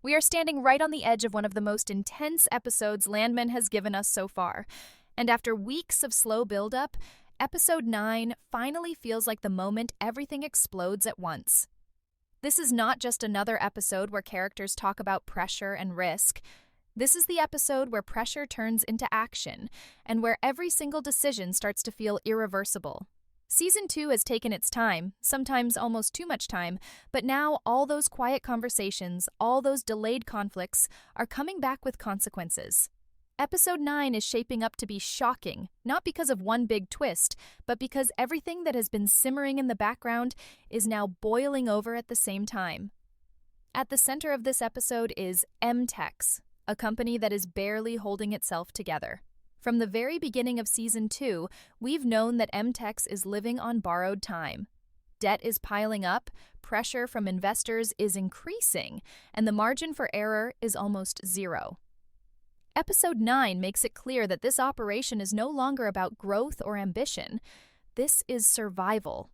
We are standing right on the edge of one of the most intense episodes Landman has given us so far. And after weeks of slow build-up, Episode 9 finally feels like the moment everything explodes at once. This is not just another episode where characters talk about pressure and risk. This is the episode where pressure turns into action, and where every single decision starts to feel irreversible. Season 2 has taken its time, sometimes almost too much time, but now all those quiet conversations, all those delayed conflicts, are coming back with consequences. Episode 9 is shaping up to be shocking, not because of one big twist, but because everything that has been simmering in the background is now boiling over at the same time. At the center of this episode is M Tex, a company that is barely holding itself together. From the very beginning of Season 2, we've known that M Tex is living on borrowed time. Debt is piling up, pressure from investors is increasing, and the margin for error is almost zero. Episode 9 makes it clear that this operation is no longer about growth or ambition. This is survival.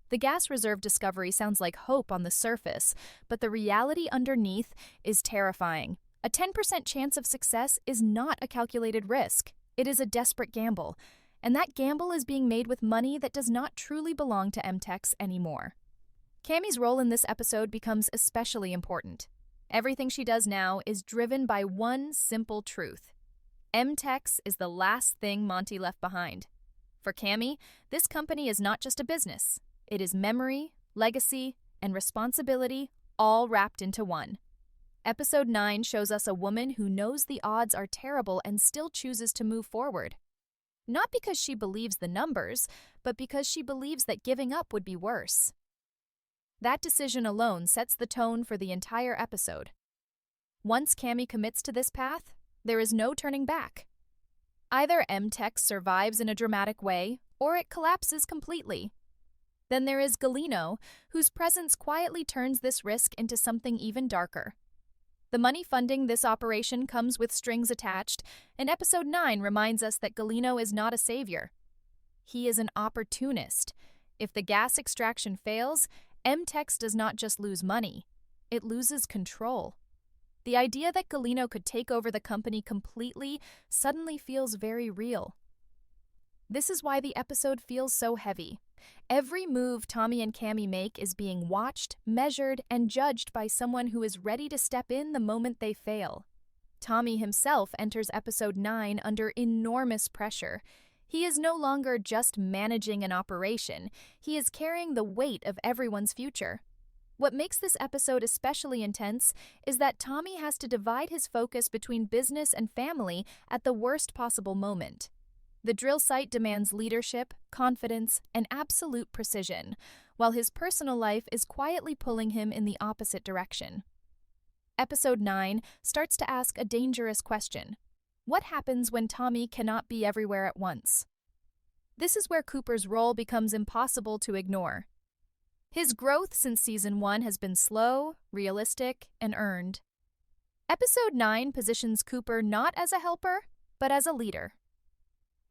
The gas reserve discovery sounds like hope on the surface, but the reality underneath is terrifying. A 10% chance of success is not a calculated risk. It is a desperate gamble, and that gamble is being made with money that does not truly belong to M Tex anymore. Cammie's role in this episode becomes especially important. Everything she does now is driven by one simple truth. M Tex is the last thing Monty left behind. For Cammie, this company is not just a business. It is memory, legacy, and responsibility all wrapped into one. Episode 9 shows us a woman who knows the odds are terrible and still chooses to move forward. Not because she believes the numbers, but because she believes that giving up would be worse. That decision alone sets the tone for the entire episode. Once Cammie commits to this path, there is no turning back. Either M Tex survives in a dramatic way, or it collapses completely. Then there is Galino, whose presence quietly turns this risk into something even darker. The money funding this operation comes with strings attached, and Episode 9 reminds us that Galino is not a savior. He is an opportunist. If the gas extraction fails, M Tex does not just lose money, it loses control. The idea that Galino could take over the company completely suddenly feels very real. This is why the episode feels so heavy. Every move Tommy and Cammie make is being watched, measured, and judged by someone who is ready to step in the moment they fail. Tommy himself enters Episode 9 under enormous pressure. He is no longer just managing an operation, he is carrying the weight of everyone's future. What makes this episode especially intense is that Tommy has to divide his focus between business and family at the worst possible moment. The drill site demands leadership, confidence, and absolute precision, while his personal life is quietly pulling him in the opposite direction. Episode 9 starts to ask a dangerous question. What happens when Tommy cannot be everywhere at once? This is where Cooper's role becomes impossible to ignore. His growth since Season 1 has been slow, realistic, and earned. Episode 9 positions Cooper not as a helper, but as a leader.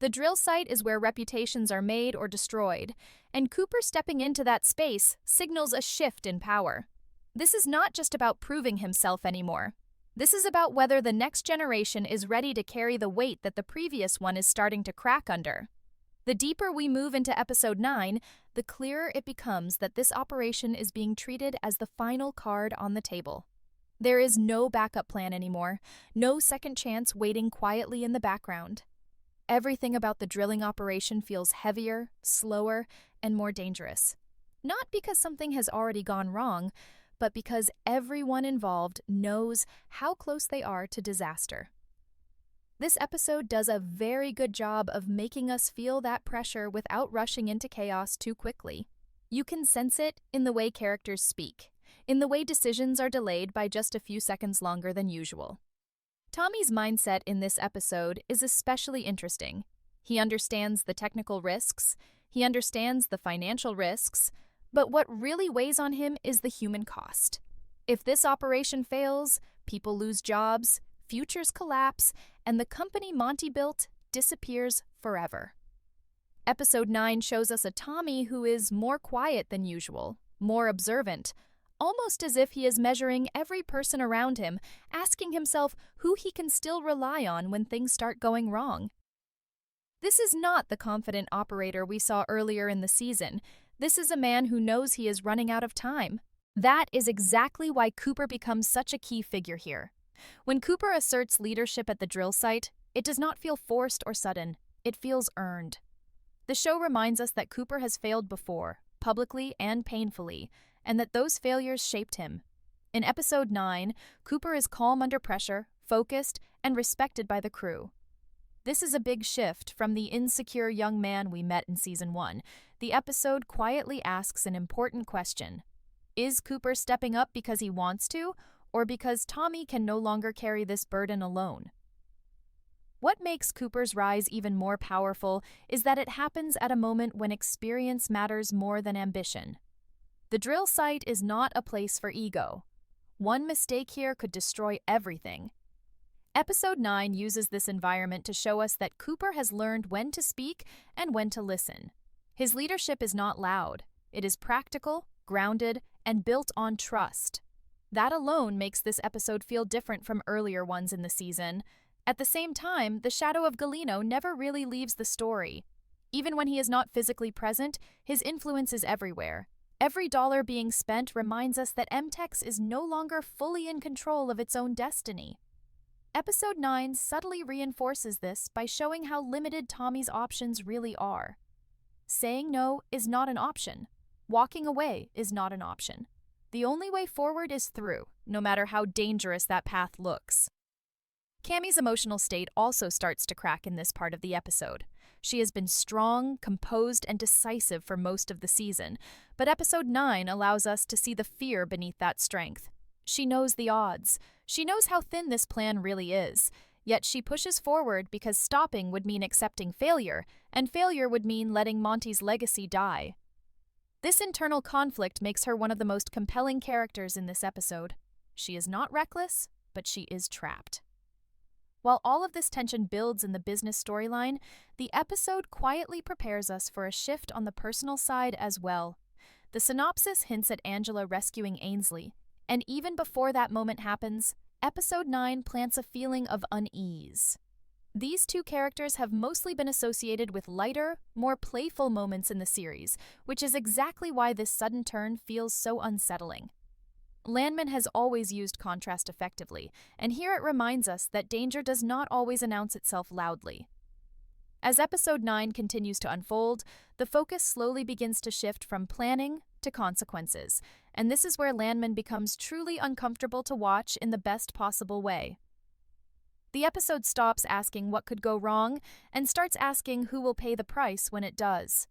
The drill site is where reputations are made or destroyed, and Cooper stepping into that space signals a shift in power. This is not just about proving himself anymore. This is about whether the next generation is ready to carry the weight that the previous one is starting to crack under. The deeper we move into Episode 9, the clearer it becomes that this operation is being treated as the final card on the table. There is no backup plan anymore, no second chance waiting quietly in the background. Everything about the drilling operation feels heavier, slower, and more dangerous. Not because something has already gone wrong, but because everyone involved knows how close they are to disaster. This episode does a very good job of making us feel that pressure without rushing into chaos too quickly. You can sense it in the way characters speak, in the way decisions are delayed by just a few seconds longer than usual. Tommy's mindset in this episode is especially interesting. He understands the technical risks, he understands the financial risks, but what really weighs on him is the human cost. If this operation fails, people lose jobs, futures collapse, and the company Monty built disappears forever. Episode 9 shows us a Tommy who is more quiet than usual, more observant, almost as if he is measuring every person around him, asking himself who he can still rely on when things start going wrong. This is not the confident operator we saw earlier in the season. This is a man who knows he is running out of time. That is exactly why Cooper becomes such a key figure here. When Cooper asserts leadership at the drill site, it does not feel forced or sudden. It feels earned. The show reminds us that Cooper has failed before, publicly and painfully, and that those failures shaped him. In episode 9, Cooper is calm under pressure, focused, and respected by the crew. This is a big shift from the insecure young man we met in season 1. The episode quietly asks an important question. Is Cooper stepping up because he wants to, or because Tommy can no longer carry this burden alone? What makes Cooper's rise even more powerful is that it happens at a moment when experience matters more than ambition. The drill site is not a place for ego. One mistake here could destroy everything. Episode 9 uses this environment to show us that Cooper has learned when to speak and when to listen. His leadership is not loud. It is practical, grounded, and built on trust. That alone makes this episode feel different from earlier ones in the season. At the same time, the shadow of Galino never really leaves the story. Even when he is not physically present, his influence is everywhere. Every dollar being spent reminds us that M Tex is no longer fully in control of its own destiny. Episode 9 subtly reinforces this by showing how limited Tommy's options really are. Saying no is not an option. Walking away is not an option. The only way forward is through, no matter how dangerous that path looks. Cammie's emotional state also starts to crack in this part of the episode. She has been strong, composed, and decisive for most of the season, but episode 9 allows us to see the fear beneath that strength. She knows the odds. She knows how thin this plan really is, yet she pushes forward because stopping would mean accepting failure, and failure would mean letting Monty's legacy die. This internal conflict makes her one of the most compelling characters in this episode. She is not reckless, but she is trapped. While all of this tension builds in the business storyline, the episode quietly prepares us for a shift on the personal side as well. The synopsis hints at Angela rescuing Ainsley, and even before that moment happens, episode 9 plants a feeling of unease. These two characters have mostly been associated with lighter, more playful moments in the series, which is exactly why this sudden turn feels so unsettling. Landman has always used contrast effectively, and here it reminds us that danger does not always announce itself loudly. As episode 9 continues to unfold, the focus slowly begins to shift from planning to consequences, and this is where Landman becomes truly uncomfortable to watch in the best possible way. The episode stops asking what could go wrong and starts asking who will pay the price when it does.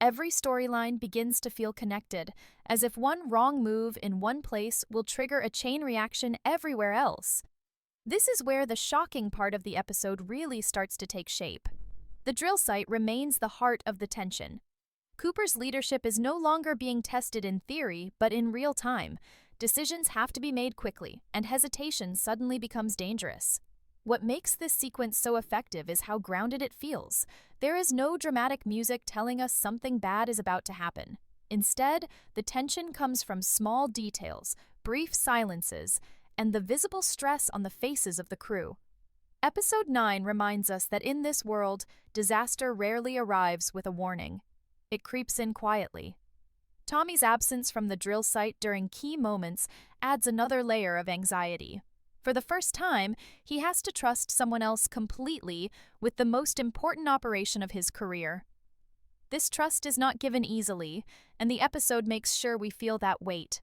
Every storyline begins to feel connected, as if one wrong move in one place will trigger a chain reaction everywhere else. This is where the shocking part of the episode really starts to take shape. The drill site remains the heart of the tension. Cooper's leadership is no longer being tested in theory, but in real time. Decisions have to be made quickly, and hesitation suddenly becomes dangerous. What makes this sequence so effective is how grounded it feels. There is no dramatic music telling us something bad is about to happen. Instead, the tension comes from small details, brief silences, and the visible stress on the faces of the crew. Episode 9 reminds us that in this world, disaster rarely arrives with a warning. It creeps in quietly. Tommy's absence from the drill site during key moments adds another layer of anxiety. For the first time, he has to trust someone else completely with the most important operation of his career. This trust is not given easily, and the episode makes sure we feel that weight.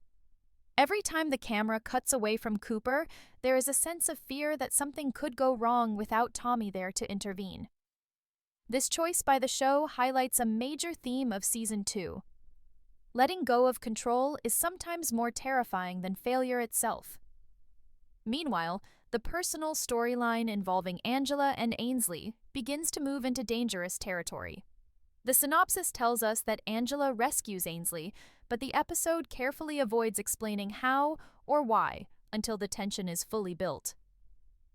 Every time the camera cuts away from Cooper, there is a sense of fear that something could go wrong without Tommy there to intervene. This choice by the show highlights a major theme of Season 2. Letting go of control is sometimes more terrifying than failure itself. Meanwhile, the personal storyline involving Angela and Ainsley begins to move into dangerous territory. The synopsis tells us that Angela rescues Ainsley, but the episode carefully avoids explaining how or why until the tension is fully built.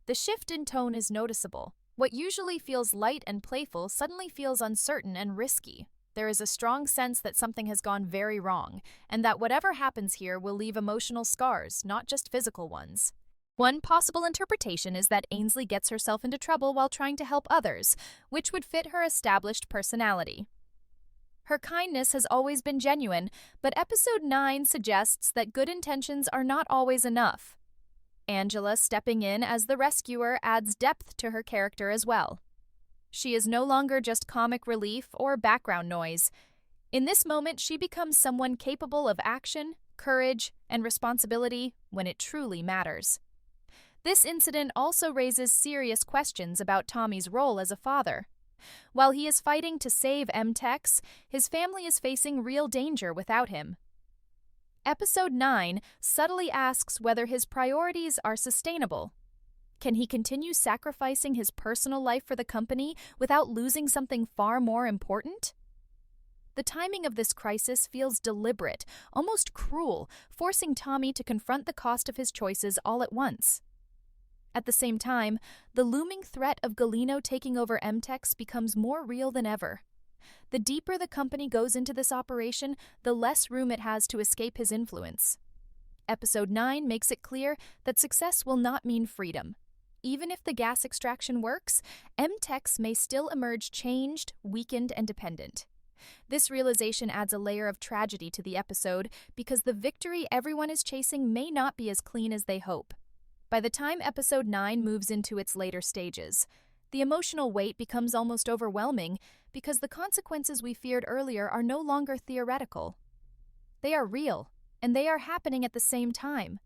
The shift in tone is noticeable. What usually feels light and playful suddenly feels uncertain and risky. there is a strong sense that something has gone very wrong, and that whatever happens here will leave emotional scars, not just physical ones. One possible interpretation is that Ainsley gets herself into trouble while trying to help others, which would fit her established personality. Her kindness has always been genuine, but episode 9 suggests that good intentions are not always enough. Angela stepping in as the rescuer adds depth to her character as well. She is no longer just comic relief or background noise. In this moment, she becomes someone capable of action, courage, and responsibility when it truly matters. This incident also raises serious questions about Tommy's role as a father. While he is fighting to save M Tex, his family is facing real danger without him. Episode 9 subtly asks whether his priorities are sustainable. Can he continue sacrificing his personal life for the company without losing something far more important? The timing of this crisis feels deliberate, almost cruel, forcing Tommy to confront the cost of his choices all at once. At the same time, the looming threat of Galino taking over M Tex becomes more real than ever. The deeper the company goes into this operation, the less room it has to escape his influence. Episode 9 makes it clear that success will not mean freedom. Even if the gas extraction works, M Tex may still emerge changed, weakened, and dependent. This realization adds a layer of tragedy to the episode because the victory everyone is chasing may not be as clean as they hope. By the time episode 9 moves into its later stages, the emotional weight becomes almost overwhelming because the consequences we feared earlier are no longer theoretical. They are real, and they are happening at the same time.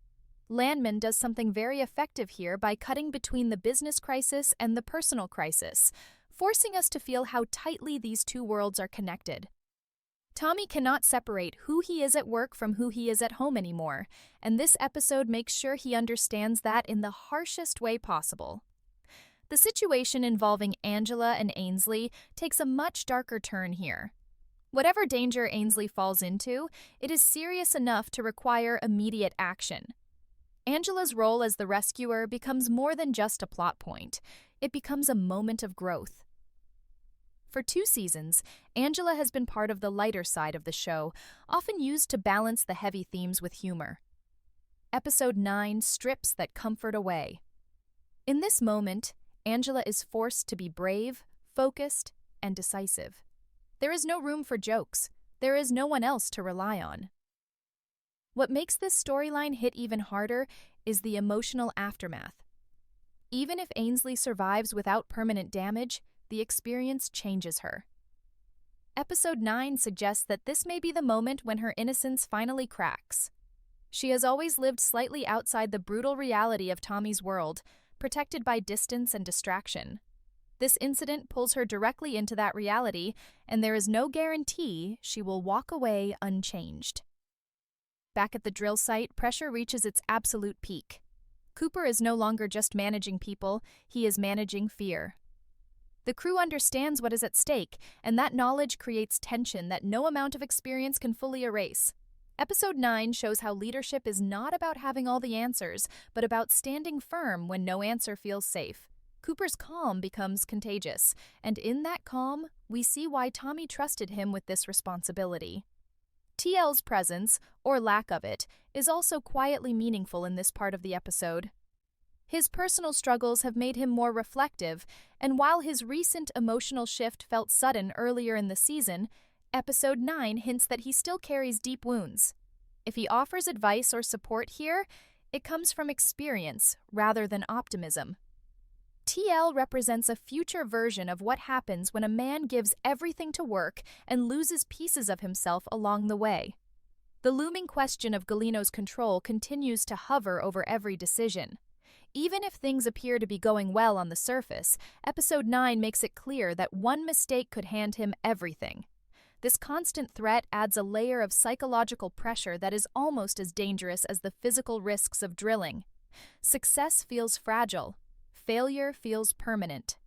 Landman does something very effective here by cutting between the business crisis and the personal crisis, forcing us to feel how tightly these two worlds are connected. Tommy cannot separate who he is at work from who he is at home anymore, and this episode makes sure he understands that in the harshest way possible. The situation involving Angela and Ainsley takes a much darker turn here. Whatever danger Ainsley falls into, it is serious enough to require immediate action. Angela's role as the rescuer becomes more than just a plot point. It becomes a moment of growth. For 2 seasons, Angela has been part of the lighter side of the show, often used to balance the heavy themes with humor. Episode 9 strips that comfort away. In this moment, Angela is forced to be brave, focused, and decisive. There is no room for jokes. There is no one else to rely on. What makes this storyline hit even harder is the emotional aftermath. Even if Ainsley survives without permanent damage, the experience changes her. Episode 9 suggests that this may be the moment when her innocence finally cracks. She has always lived slightly outside the brutal reality of Tommy's world, protected by distance and distraction. This incident pulls her directly into that reality, and there is no guarantee she will walk away unchanged. Back at the drill site, pressure reaches its absolute peak. Cooper is no longer just managing people, he is managing fear. The crew understands what is at stake, and that knowledge creates tension that no amount of experience can fully erase. Episode 9 shows how leadership is not about having all the answers, but about standing firm when no answer feels safe. Cooper's calm becomes contagious, and in that calm, we see why Tommy trusted him with this responsibility. TL's presence, or lack of it, is also quietly meaningful in this part of the episode. His personal struggles have made him more reflective, and while his recent emotional shift felt sudden earlier in the season, Episode 9 hints that he still carries deep wounds. If he offers advice or support here, it comes from experience rather than optimism. TL represents a future version of what happens when a man gives everything to work and loses pieces of himself along the way. The looming question of Galino's control continues to hover over every decision. Even if things appear to be going well on the surface, Episode 9 makes it clear that one mistake could hand him everything. This constant threat adds a layer of psychological pressure that is almost as dangerous as the physical risks of drilling. Success feels fragile. Failure feels permanent.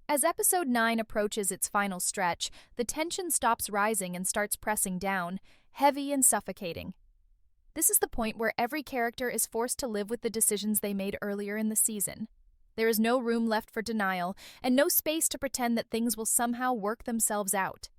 As Episode 9 approaches its final stretch, the tension stops rising and starts pressing down, heavy and suffocating. This is the point where every character is forced to live with the decisions they made earlier in the season. There is no room left for denial, and no space to pretend that things will somehow work themselves out.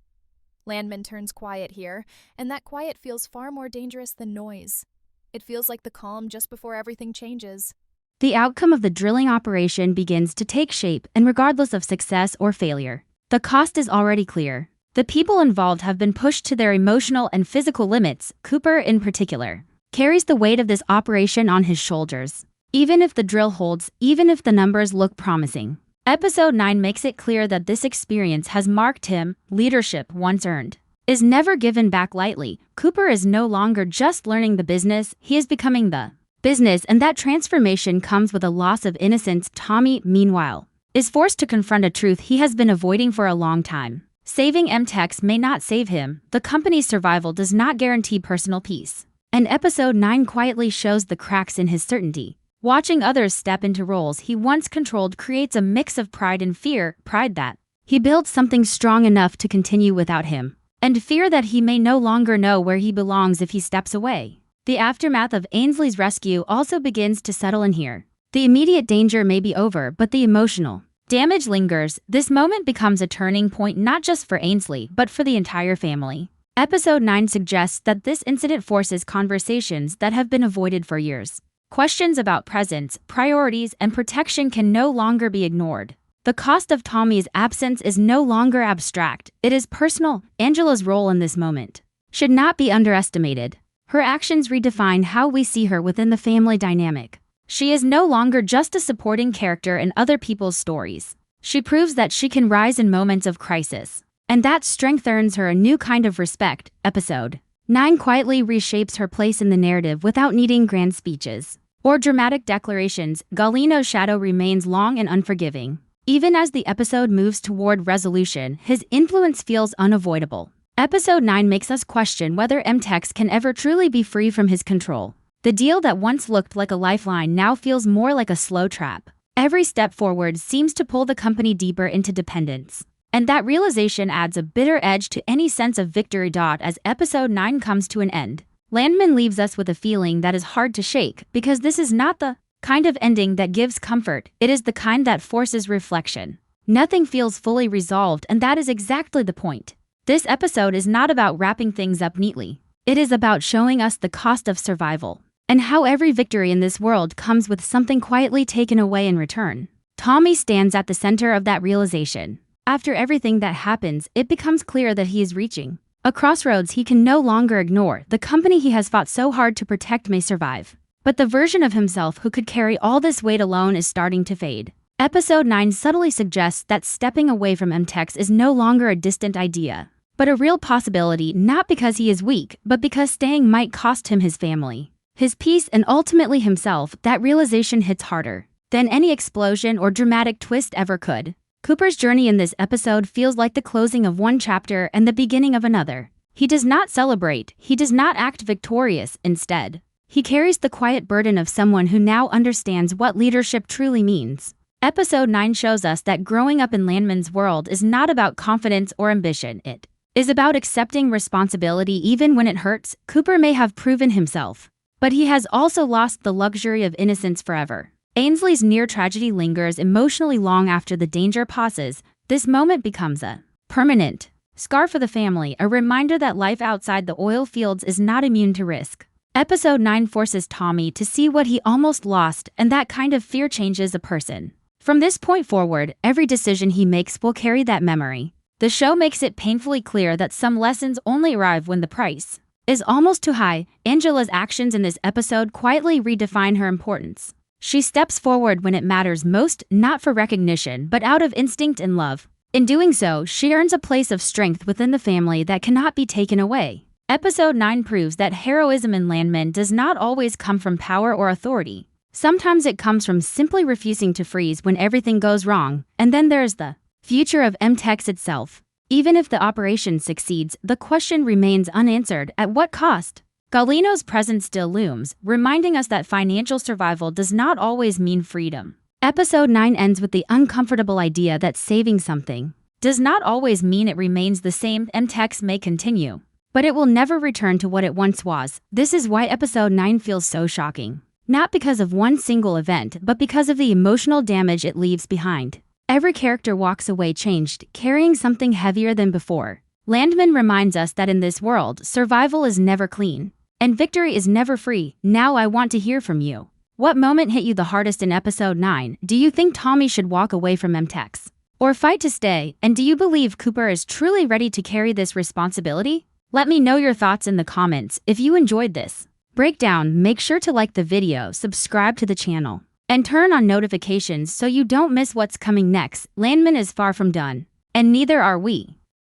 Landman turns quiet here, and that quiet feels far more dangerous than noise. It feels like the calm just before everything changes. The outcome of the drilling operation begins to take shape, and regardless of success or failure, the cost is already clear. The people involved have been pushed to their emotional and physical limits. Cooper, in particular, carries the weight of this operation on his shoulders. Even if the drill holds, even if the numbers look promising, Episode 9 makes it clear that this experience has marked him. Leadership once earned is never given back lightly. Cooper is no longer just learning the business, he is becoming the business, and that transformation comes with a loss of innocence. Tommy, meanwhile, is forced to confront a truth he has been avoiding for a long time. Saving M Tex may not save him. The company's survival does not guarantee personal peace. And Episode 9 quietly shows the cracks in his certainty. Watching others step into roles he once controlled creates a mix of pride and fear. Pride that he built something strong enough to continue without him, and fear that he may no longer know where he belongs if he steps away. The aftermath of Ainsley's rescue also begins to settle in here. The immediate danger may be over, but the emotional damage lingers. This moment becomes a turning point not just for Ainsley, but for the entire family. Episode 9 suggests that this incident forces conversations that have been avoided for years. Questions about presence, priorities, and protection can no longer be ignored. The cost of Tommy's absence is no longer abstract, it is personal. Angela's role in this moment should not be underestimated. Her actions redefine how we see her within the family dynamic. She is no longer just a supporting character in other people's stories. She proves that she can rise in moments of crisis, and that strength earns her a new kind of respect. Episode 9 quietly reshapes her place in the narrative without needing grand speeches or dramatic declarations. Galino's shadow remains long and unforgiving. Even as the episode moves toward resolution, his influence feels unavoidable. Episode 9 makes us question whether M Tex can ever truly be free from his control. The deal that once looked like a lifeline now feels more like a slow trap. Every step forward seems to pull the company deeper into dependence. And that realization adds a bitter edge to any sense of victory. As Episode 9 comes to an end, Landman leaves us with a feeling that is hard to shake, because this is not the kind of ending that gives comfort, it is the kind that forces reflection. Nothing feels fully resolved, and that is exactly the point. This episode is not about wrapping things up neatly. It is about showing us the cost of survival, and how every victory in this world comes with something quietly taken away in return. Tommy stands at the center of that realization. After everything that happens, it becomes clear that he is reaching a crossroads he can no longer ignore. The company he has fought so hard to protect may survive, but the version of himself who could carry all this weight alone is starting to fade. Episode 9 subtly suggests that stepping away from M Tex is no longer a distant idea, but a real possibility, not because he is weak, but because staying might cost him his family, his peace, and ultimately himself. That realization hits harder than any explosion or dramatic twist ever could. Cooper's journey in this episode feels like the closing of one chapter and the beginning of another. He does not celebrate, he does not act victorious. Instead, he carries the quiet burden of someone who now understands what leadership truly means. Episode 9 shows us that growing up in Landman's world is not about confidence or ambition. It is about accepting responsibility even when it hurts. Cooper may have proven himself, but he has also lost the luxury of innocence forever. Ainsley's near tragedy lingers emotionally long after the danger passes. This moment becomes a permanent scar for the family, a reminder that life outside the oil fields is not immune to risk. Episode 9 forces Tommy to see what he almost lost, and that kind of fear changes a person. From this point forward, every decision he makes will carry that memory. The show makes it painfully clear that some lessons only arrive when the price is almost too high. Angela's actions in this episode quietly redefine her importance. She steps forward when it matters most, not for recognition, but out of instinct and love. In doing so, she earns a place of strength within the family that cannot be taken away. Episode 9 proves that heroism in Landman does not always come from power or authority. Sometimes it comes from simply refusing to freeze when everything goes wrong. And then there's the future of M Tex itself. Even if the operation succeeds, the question remains unanswered: at what cost? Galino's presence still looms, reminding us that financial survival does not always mean freedom. Episode 9 ends with the uncomfortable idea that saving something does not always mean it remains the same. M Tex may continue, but it will never return to what it once was. This is why Episode 9 feels so shocking. Not because of one single event, but because of the emotional damage it leaves behind. Every character walks away changed, carrying something heavier than before. Landman reminds us that in this world, survival is never clean, and victory is never free. Now I want to hear from you. What moment hit you the hardest in episode 9? Do you think Tommy should walk away from M Tex or fight to stay? And do you believe Cooper is truly ready to carry this responsibility? Let me know your thoughts in the comments. If you enjoyed this breakdown, make sure to like the video, subscribe to the channel, and turn on notifications so you don't miss what's coming next. Landman is far from done, and neither are we.